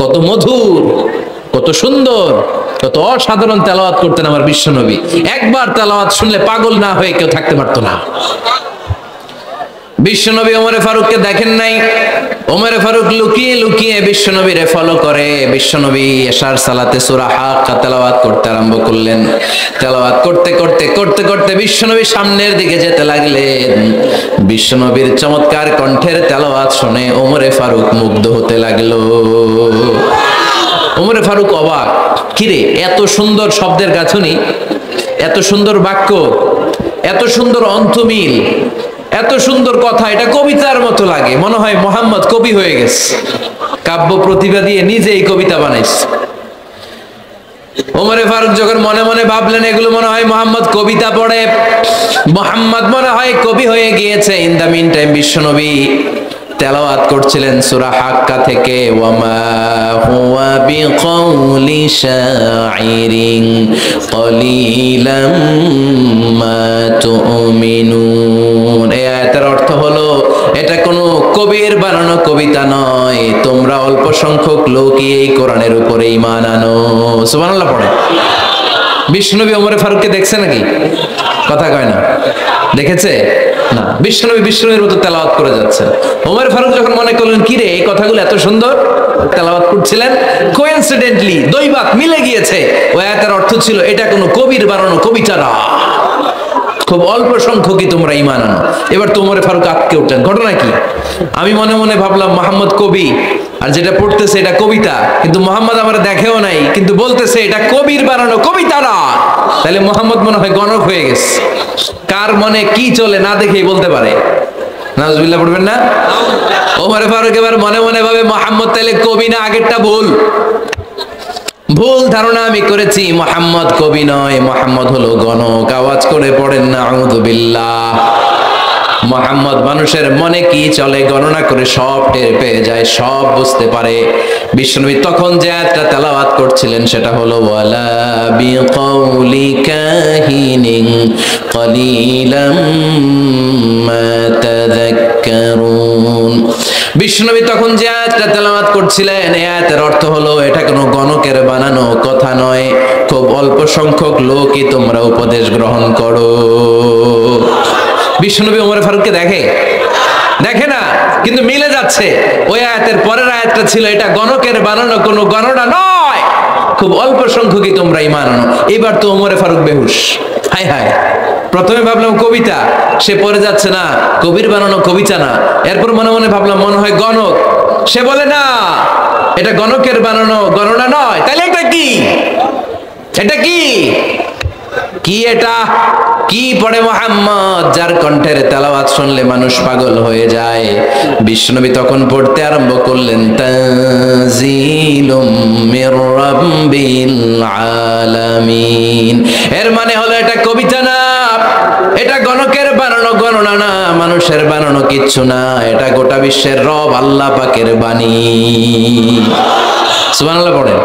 কত মধুর, কত সুন্দর, কত অসাধারণ তেলাওয়াত করতেন আমার বিশ্বনবী। একবার তেলাওয়াত শুনলে পাগল না হয়ে কেউ থাকতে পারতো না। বিশ্বনবী ওমরে ফারুককে দেখেন নাই, ওমরে ফারুক লুকিয়ে লুকিয়ে বিশ্বনবীরে ফলো করে। বিশ্বনবী এশার সালাতে সূরা হাক্কা তেলাওয়াত করতে আরম্ভ করলেন। তেলাওয়াত করতে করতে করতে করতে বিশ্বনবী সামনের দিকে যেতে লাগলেন। বিশ্বনবীর চমৎকার কণ্ঠের তেলাওয়াত শুনে ওমরে ফারুক মুগ্ধ হতে লাগলো। ওমরে ফারুক অবাক, কিরে এত সুন্দর শব্দের গাঁথনি, এত সুন্দর বাক্য, এত সুন্দর অন্তমিল, এত সুন্দর কথা, এটা কবিতার মতো লাগে। মনে হয় মোহাম্মদ কবি হয়ে গেছে, কাব্য প্রতিভা দিয়ে নিজেই কবিতা বানাইছে। ওমরে ফারুক যখন মনে মনে ভাবলেন এগুলো মনে হয় মোহাম্মদ কবিতা পড়ে, মোহাম্মদ মনে হয় কবি হয়ে গিয়েছে। ইন দা মিন টাইম বিশ্বনবী তেলাওয়াত করছিলেন সূরা হাক্কা থেকে, ওয়ামা হুয়া বিকাউলি শাইরিন কলিলাম মা তুমিনুন। এই আয়াতের অর্থ হলো এটা কোনো কবির বানানো কবিতা নয়, তোমরা অল্প সংখ্যক লোকই এই কোরআনের উপরে ঈমান আনো। সুবহানাল্লাহ পড়ে। বিশ্বনবী ওমরে ফারুককে দেখছে নাকি? কথা কয় না, দেখেছে না? বিশ্বনবীর মতো তেলাওয়াত করে যাচ্ছেন। ওমর ফারুক যখন মনে করলেন কি রে এই কথাগুলো এত সুন্দর, তেলাওয়াত করছিলেন, কোইন্সিডেন্টলি দৈবাত মিলে গিয়েছে। ওই আয়াতের অর্থ ছিল এটা কোনো কবির বানানো কবিতা না, খুব অল্প সংখ্যকই তোমরা ঈমান আনো। এবার তো ওমর ফারুক আটকে উঠলেন, ঘটনা কি? আমি মনে মনে ভাবলাম মোহাম্মদ কবি, আর যেটা পড়তেছে এটা কবিতা, কিন্তু মোহাম্মদ আমার দেখেও নাই, কিন্তু বলতেছে এটা কবির বানানো কবিতা না। তাহলে মোহাম্মদ মনে হয় গণক হয়ে গেছে। কার মনে কি চলে না দেখেই বলতে পারে। নাউজুবিল্লাহ পড়বেন না? ওমর ফারুক এবার মনে মনে ভাবে মোহাম্মদ তাহলে কবি না, আগেরটা ভুল, ভুল ধারণা আমি করেছি। মোহাম্মদ কবি নয়, মোহাম্মদ হলো গণক। আওয়াজ করে পড়েন না আউযু বিল্লাহ। মোহাম্মদ মানুষের মনে কি চলে গণনা করে সব টের পেয়ে যায়, সব বুঝতে পারে। বিশ্বনবী তখন যে আয়াতটা তেলাওয়াত করছিলেন সেটা হলো ওয়ালা বিকাউলি কাহিনিন কলিলাম মা তাযাক্কারুন। বিশ্বনবী তখন যে আয়াতটা তেলাওয়াত করছিলেন এই আয়াতের অর্থ হলো এটা কোনো গণকের বানানো কথা নয়, খুব অল্প সংখ্যক লোকই তোমরা উপদেশ গ্রহণ করো। বিশ্বনবী ওমর ফারুককে দেখে না, কিন্তু মিলে যাচ্ছে। ওই আয়াতের পরের আয়াতটা ছিল এটা গণকের বানানো কোনো গণনা নয়, খুব অল্প সংখ্যকই তোমরা ঈমান আনো। এবার তো ওমর ফারুক বেহুশ। হায় হায়, প্রথমে ভাবলাম কবিতা, সে পড়ে যাচ্ছে না কবির বানানো কবিতা না। এরপর মনে মনে ভাবলাম মনে হয় গণক, সে বলে না এটা গণকের বানানো গণনা নয়। তাহলে এটা কি? এটা কি? কি এটা? কি পড়ে মুহাম্মদ, যার কণ্ঠের তেলাওয়াত শুনলে মানুষ পাগল হয়ে যায়। বিশ্বনবী তখন পড়তে আরম্ভ করলেন তানজিলুম মির রাব্বিল আলামিন। এর মানে হলো এটা কবিতা না, এটা গণকের বানানো গণনা না, মানুষের বানানো কিচ্ছু না, এটা গোটা বিশ্বের রব আল্লাহ পাকের বাণী। সুবহানাল্লাহ পড়েন।